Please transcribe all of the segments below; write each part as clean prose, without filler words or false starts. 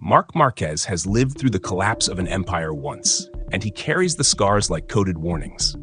Marc Márquez has lived through the collapse of an empire once, and he carries the scars like coded warnings.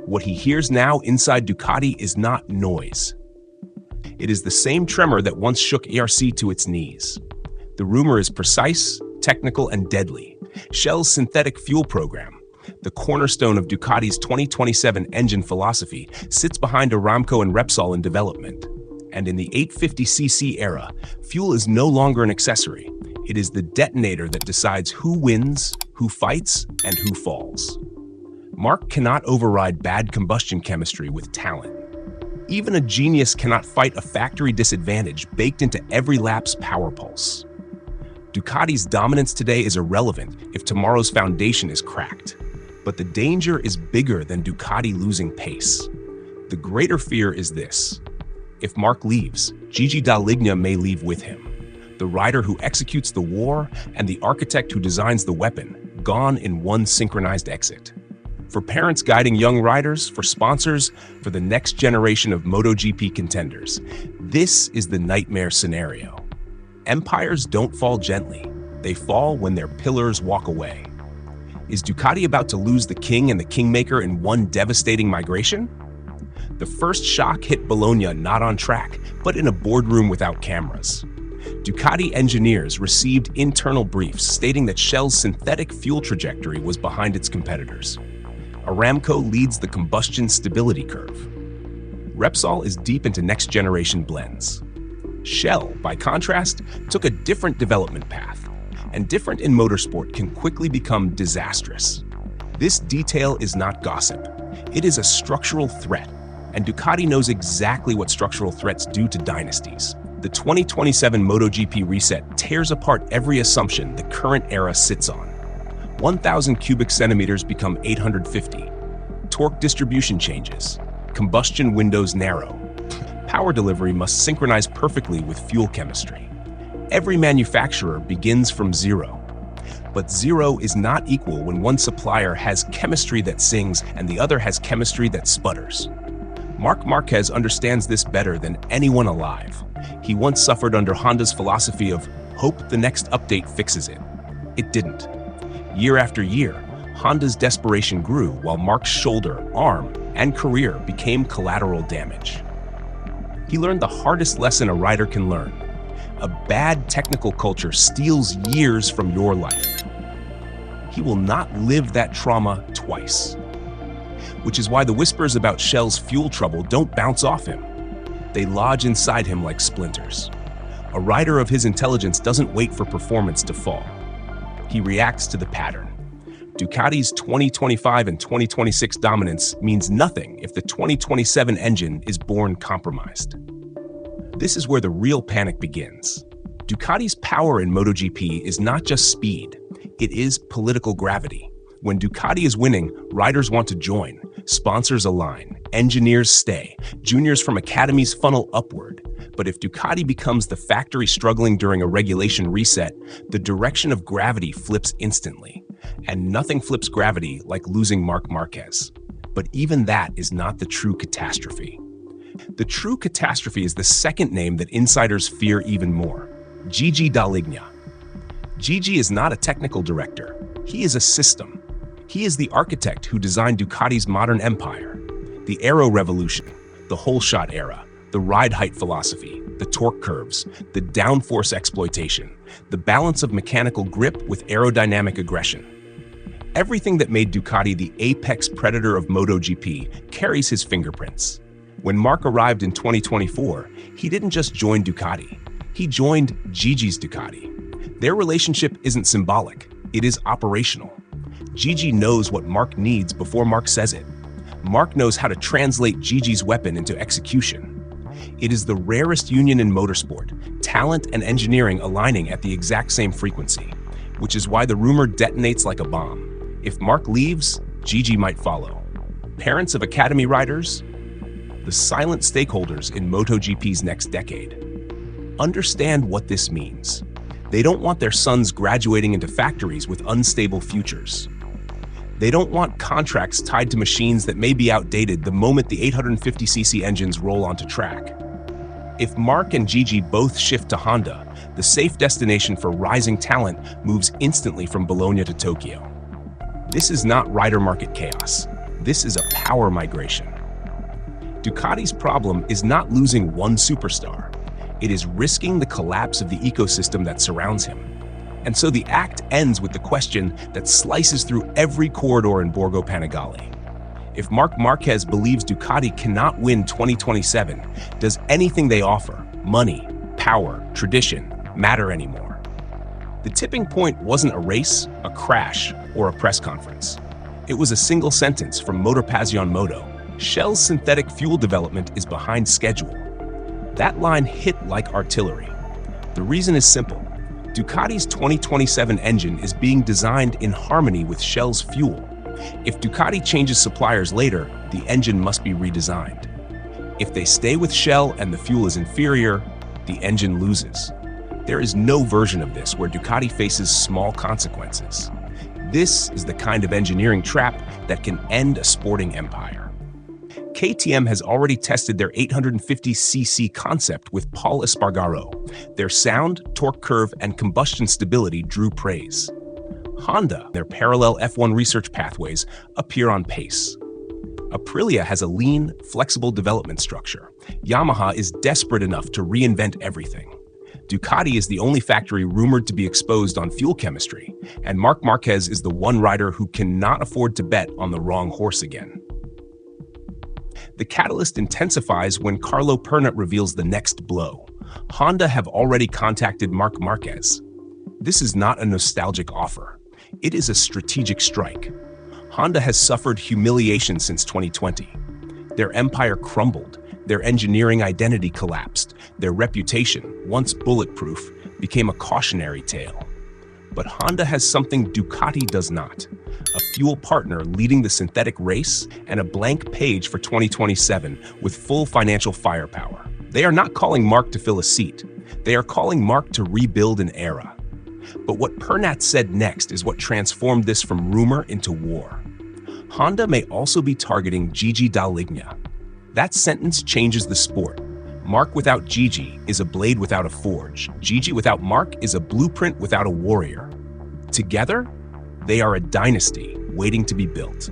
What he hears now inside Ducati is not noise. It is the same tremor that once shook ERC to its knees. The rumor is precise, technical, and deadly. Shell's synthetic fuel program, the cornerstone of Ducati's 2027 engine philosophy, sits behind Aramco and Repsol in development. And in the 850cc era, fuel is no longer an accessory. It is the detonator that decides who wins, who fights, and who falls. Marc cannot override bad combustion chemistry with talent. Even a genius cannot fight a factory disadvantage baked into every lap's power pulse. Ducati's dominance today is irrelevant if tomorrow's foundation is cracked. But the danger is bigger than Ducati losing pace. The greater fear is this. If Marc leaves, Gigi Dall'Igna may leave with him. The rider who executes the war and the architect who designs the weapon, gone in one synchronized exit. For parents guiding young riders, for sponsors, for the next generation of MotoGP contenders, this is the nightmare scenario. Empires don't fall gently. They fall when their pillars walk away. Is Ducati about to lose the king and the kingmaker in one devastating migration? The first shock hit Bologna not on track, but in a boardroom without cameras. Ducati engineers received internal briefs stating that Shell's synthetic fuel trajectory was behind its competitors. Aramco leads the combustion stability curve. Repsol is deep into next-generation blends. Shell, by contrast, took a different development path, and different in motorsport can quickly become disastrous. This detail is not gossip. It is a structural threat, and Ducati knows exactly what structural threats do to dynasties. The 2027 MotoGP reset tears apart every assumption the current era sits on. 1,000 cubic centimeters become 850. Torque distribution changes. Combustion windows narrow. Power delivery must synchronize perfectly with fuel chemistry. Every manufacturer begins from zero. But zero is not equal when one supplier has chemistry that sings and the other has chemistry that sputters. Marc Márquez understands this better than anyone alive. He once suffered under Honda's philosophy of hope the next update fixes it. It didn't. Year after year, Honda's desperation grew while Marc's shoulder, arm, and career became collateral damage. He learned the hardest lesson a rider can learn. A bad technical culture steals years from your life. He will not live that trauma twice. Which is why the whispers about Shell's fuel trouble don't bounce off him. They lodge inside him like splinters. A rider of his intelligence doesn't wait for performance to fall. He reacts to the pattern. Ducati's 2025 and 2026 dominance means nothing if the 2027 engine is born compromised. This is where the real panic begins. Ducati's power in MotoGP is not just speed, it is political gravity. When Ducati is winning, riders want to join, sponsors align, engineers stay, juniors from academies funnel upward. But if Ducati becomes the factory struggling during a regulation reset, the direction of gravity flips instantly. And nothing flips gravity like losing Marc Márquez. But even that is not the true catastrophe. The true catastrophe is the second name that insiders fear even more: Gigi Dall'Igna. Gigi is not a technical director. He is a system. He is the architect who designed Ducati's modern empire. The aero revolution, the whole shot era, the ride height philosophy, the torque curves, the downforce exploitation, the balance of mechanical grip with aerodynamic aggression. Everything that made Ducati the apex predator of MotoGP carries his fingerprints. When Marc arrived in 2024, he didn't just join Ducati. He joined Gigi's Ducati. Their relationship isn't symbolic, it is operational. Gigi knows what Marc needs before Marc says it. Marc knows how to translate Gigi's weapon into execution. It is the rarest union in motorsport, talent and engineering aligning at the exact same frequency, which is why the rumor detonates like a bomb. If Marc leaves, Gigi might follow. Parents of academy riders, the silent stakeholders in MotoGP's next decade, understand what this means. They don't want their sons graduating into factories with unstable futures. They don't want contracts tied to machines that may be outdated the moment the 850cc engines roll onto track. If Marc and Gigi both shift to Honda, the safe destination for rising talent moves instantly from Bologna to Tokyo. This is not rider market chaos. This is a power migration. Ducati's problem is not losing one superstar. It is risking the collapse of the ecosystem that surrounds him. And so the act ends with the question that slices through every corridor in Borgo Panigale. If Marc Márquez believes Ducati cannot win 2027, does anything they offer, money, power, tradition, matter anymore? The tipping point wasn't a race, a crash, or a press conference. It was a single sentence from Motor Passion Moto: Shell's synthetic fuel development is behind schedule. That line hit like artillery. The reason is simple. Ducati's 2027 engine is being designed in harmony with Shell's fuel. If Ducati changes suppliers later, the engine must be redesigned. If they stay with Shell and the fuel is inferior, the engine loses. There is no version of this where Ducati faces small consequences. This is the kind of engineering trap that can end a sporting empire. KTM has already tested their 850cc concept with Paul Espargaro. Their sound, torque curve, and combustion stability drew praise. Honda, their parallel F1 research pathways, appear on pace. Aprilia has a lean, flexible development structure. Yamaha is desperate enough to reinvent everything. Ducati is the only factory rumored to be exposed on fuel chemistry, and Marc Márquez is the one rider who cannot afford to bet on the wrong horse again. The catalyst intensifies when Carlo Pernot reveals the next blow. Honda have already contacted Marc Márquez. This is not a nostalgic offer. It is a strategic strike. Honda has suffered humiliation since 2020. Their empire crumbled, their engineering identity collapsed, their reputation, once bulletproof, became a cautionary tale. But Honda has something Ducati does not: a fuel partner leading the synthetic race and a blank page for 2027 with full financial firepower. They are not calling Marc to fill a seat. They are calling Marc to rebuild an era. But what Pernat said next is what transformed this from rumor into war. Honda may also be targeting Gigi Dall'Igna. That sentence changes the sport. Marc without Gigi is a blade without a forge. Gigi without Marc is a blueprint without a warrior. Together, they are a dynasty waiting to be built.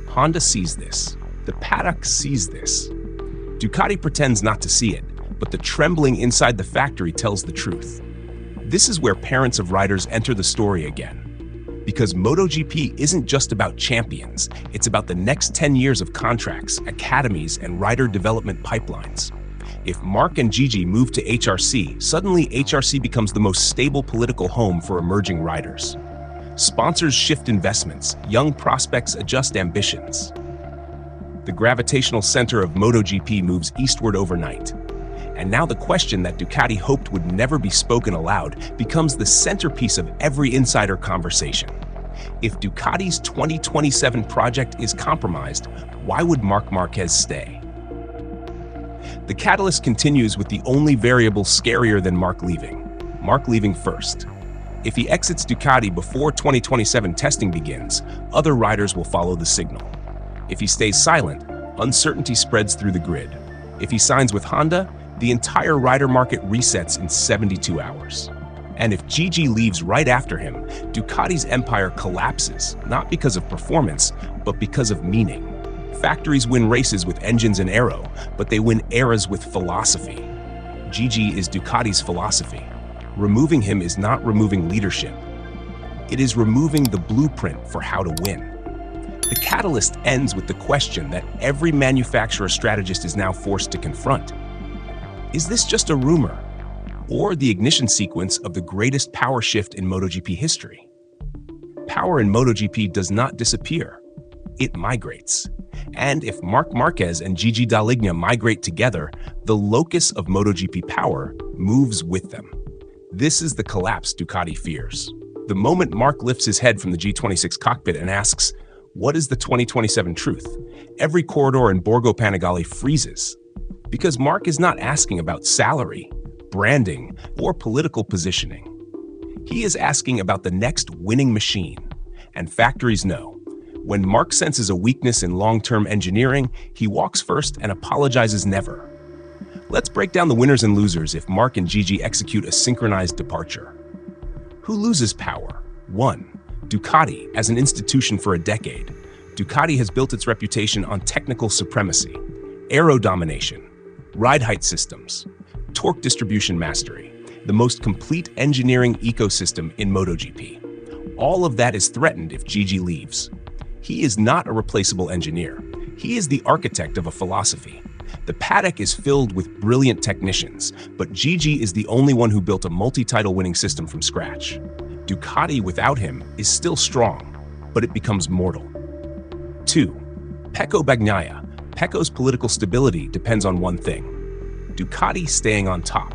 Honda sees this. The paddock sees this. Ducati pretends not to see it, but the trembling inside the factory tells the truth. This is where parents of riders enter the story again. Because MotoGP isn't just about champions, it's about the next 10 years of contracts, academies, and rider development pipelines. If Marc and Gigi move to HRC, suddenly HRC becomes the most stable political home for emerging riders. Sponsors shift investments, young prospects adjust ambitions. The gravitational center of MotoGP moves eastward overnight. And now the question that Ducati hoped would never be spoken aloud becomes the centerpiece of every insider conversation. If Ducati's 2027 project is compromised, why would Marc Márquez stay? The catalyst continues with the only variable scarier than Marc leaving first. If he exits Ducati before 2027 testing begins, other riders will follow the signal. If he stays silent, uncertainty spreads through the grid. If he signs with Honda, the entire rider market resets in 72 hours. And if Gigi leaves right after him, Ducati's empire collapses, not because of performance, but because of meaning. Factories win races with engines and aero, but they win eras with philosophy. Gigi is Ducati's philosophy. Removing him is not removing leadership. It is removing the blueprint for how to win. The catalyst ends with the question that every manufacturer strategist is now forced to confront. Is this just a rumor, or the ignition sequence of the greatest power shift in MotoGP history? Power in MotoGP does not disappear, it migrates. And if Marc Márquez and Gigi Dall'Igna migrate together, the locus of MotoGP power moves with them. This is the collapse Ducati fears. The moment Marc lifts his head from the G26 cockpit and asks, "What is the 2027 truth?" every corridor in Borgo Panigale freezes. Because Marc is not asking about salary, branding, or political positioning. He is asking about the next winning machine. And factories know. When Marc senses a weakness in long-term engineering, he walks first and apologizes never. Let's break down the winners and losers if Marc and Gigi execute a synchronized departure. Who loses power? 1. Ducati, as an institution for a decade. Ducati has built its reputation on technical supremacy, aero domination, ride height systems, torque distribution mastery, the most complete engineering ecosystem in MotoGP. All of that is threatened if Gigi leaves. He is not a replaceable engineer. He is the architect of a philosophy. The paddock is filled with brilliant technicians, but Gigi is the only one who built a multi-title winning system from scratch. Ducati without him is still strong, but it becomes mortal. 2. Pecco Bagnaia. Pecco's political stability depends on one thing: Ducati staying on top.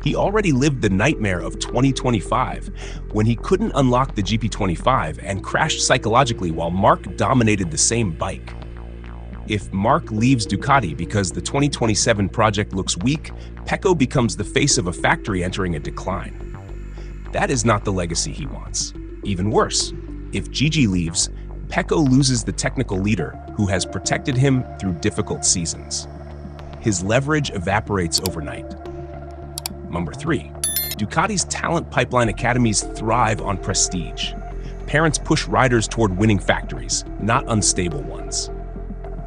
He already lived the nightmare of 2025 when he couldn't unlock the GP25 and crashed psychologically while Marc dominated the same bike. If Marc leaves Ducati because the 2027 project looks weak, Pecco becomes the face of a factory entering a decline. That is not the legacy he wants. Even worse, if Gigi leaves, Pecco loses the technical leader who has protected him through difficult seasons. His leverage evaporates overnight. Number 3. Ducati's talent pipeline academies thrive on prestige. Parents push riders toward winning factories, not unstable ones.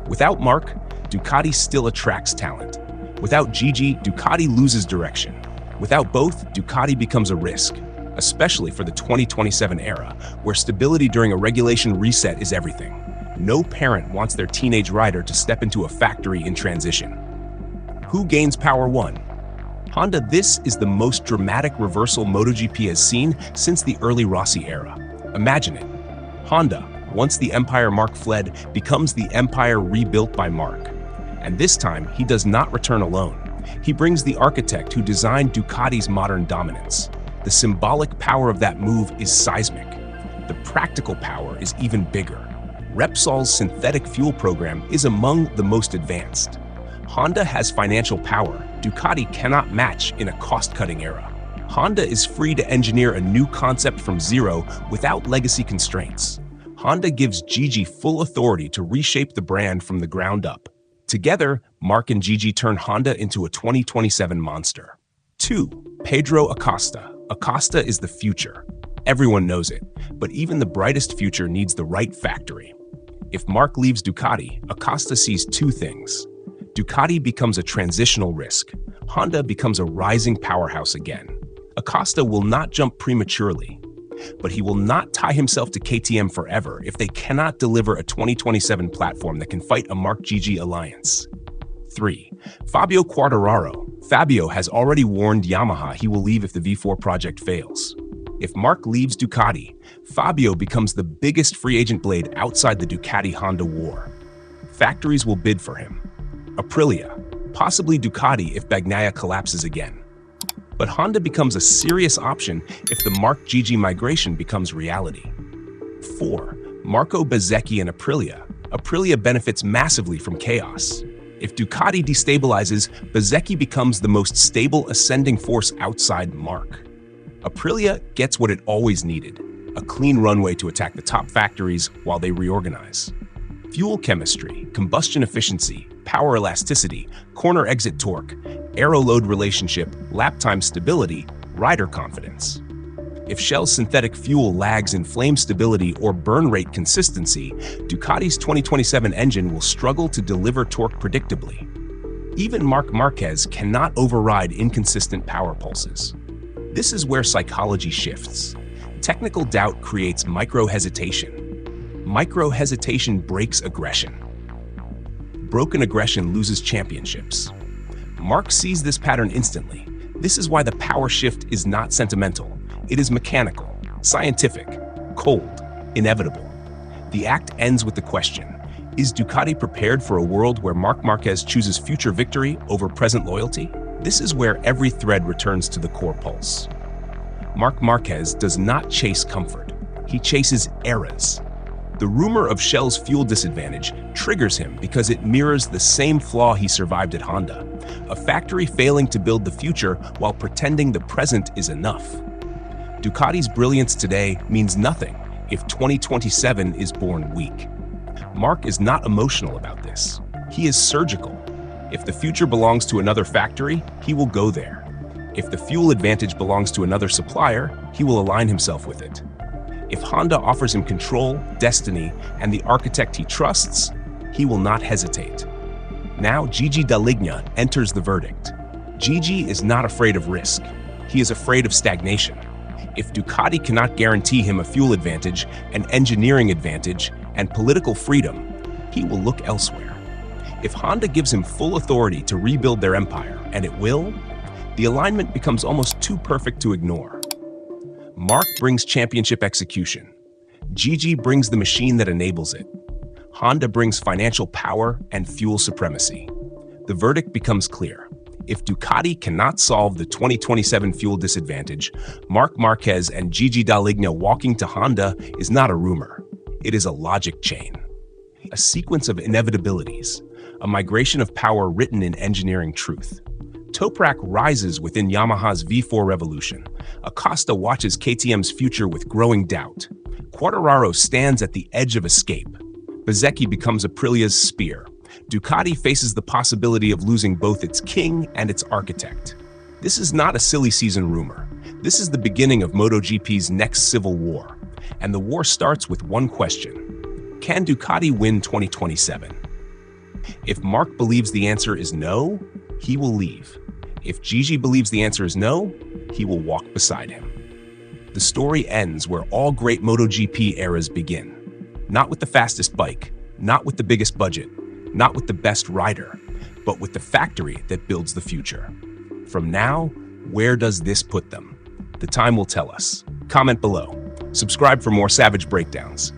Without Marc, Ducati still attracts talent. Without Gigi, Ducati loses direction. Without both, Ducati becomes a risk, especially for the 2027 era, where stability during a regulation reset is everything. No parent wants their teenage rider to step into a factory in transition. Who gains power? 1. Honda. This is the most dramatic reversal MotoGP has seen since the early Rossi era. Imagine it. Honda, once the empire Marc fled, becomes the empire rebuilt by Marc. And this time, he does not return alone. He brings the architect who designed Ducati's modern dominance. The symbolic power of that move is seismic. The practical power is even bigger. Repsol's synthetic fuel program is among the most advanced. Honda has financial power Ducati cannot match in a cost-cutting era. Honda is free to engineer a new concept from zero without legacy constraints. Honda gives Gigi full authority to reshape the brand from the ground up. Together, Marc and Gigi turn Honda into a 2027 monster. 2. Pedro Acosta. Acosta is the future. Everyone knows it, but even the brightest future needs the right factory. If Marc leaves Ducati, Acosta sees two things. Ducati becomes a transitional risk. Honda becomes a rising powerhouse again. Acosta will not jump prematurely, but he will not tie himself to KTM forever if they cannot deliver a 2027 platform that can fight a Marc-Gigi alliance. 3. Fabio Quartararo. Fabio has already warned Yamaha he will leave if the V4 project fails. If Marc leaves Ducati, Fabio becomes the biggest free agent blade outside the Ducati-Honda war. Factories will bid for him. Aprilia, possibly Ducati if Bagnaia collapses again. But Honda becomes a serious option if the Marc-Gigi migration becomes reality. 4. Marco Bezzecchi and Aprilia. Aprilia benefits massively from chaos. If Ducati destabilizes, Bezzecchi becomes the most stable ascending force outside Marc. Aprilia gets what it always needed: a clean runway to attack the top factories while they reorganize. Fuel chemistry, combustion efficiency, power elasticity, corner exit torque, aero-load relationship, lap time stability, rider confidence. If Shell's synthetic fuel lags in flame stability or burn rate consistency, Ducati's 2027 engine will struggle to deliver torque predictably. Even Marc Márquez cannot override inconsistent power pulses. This is where psychology shifts. Technical doubt creates micro-hesitation. Micro-hesitation breaks aggression. Broken aggression loses championships. Marc sees this pattern instantly. This is why the power shift is not sentimental. It is mechanical, scientific, cold, inevitable. The act ends with the question: is Ducati prepared for a world where Marc Márquez chooses future victory over present loyalty? This is where every thread returns to the core pulse. Marc Márquez does not chase comfort. He chases eras. The rumor of Shell's fuel disadvantage triggers him because it mirrors the same flaw he survived at Honda: a factory failing to build the future while pretending the present is enough. Ducati's brilliance today means nothing if 2027 is born weak. Marc is not emotional about this. He is surgical. If the future belongs to another factory, he will go there. If the fuel advantage belongs to another supplier, he will align himself with it. If Honda offers him control, destiny, and the architect he trusts, he will not hesitate. Now, Gigi Dall'Igna enters the verdict. Gigi is not afraid of risk. He is afraid of stagnation. If Ducati cannot guarantee him a fuel advantage, an engineering advantage, and political freedom, he will look elsewhere. If Honda gives him full authority to rebuild their empire, and it will, the alignment becomes almost too perfect to ignore. Marc brings championship execution. Gigi brings the machine that enables it. Honda brings financial power and fuel supremacy. The verdict becomes clear. If Ducati cannot solve the 2027 fuel disadvantage, Marc Márquez and Gigi Dall'Igna walking to Honda is not a rumor. It is a logic chain. A sequence of inevitabilities, a migration of power written in engineering truth. Toprak rises within Yamaha's V4 revolution. Acosta watches KTM's future with growing doubt. Quartararo stands at the edge of escape. Bezzecchi becomes Aprilia's spear. Ducati faces the possibility of losing both its king and its architect. This is not a silly season rumor. This is the beginning of MotoGP's next civil war. And the war starts with one question. Can Ducati win 2027? If Marc believes the answer is no, he will leave. If Gigi believes the answer is no, he will walk beside him. The story ends where all great MotoGP eras begin. Not with the fastest bike, not with the biggest budget, not with the best rider, but with the factory that builds the future. From now, where does this put them? The time will tell us. Comment below. Subscribe for more savage breakdowns.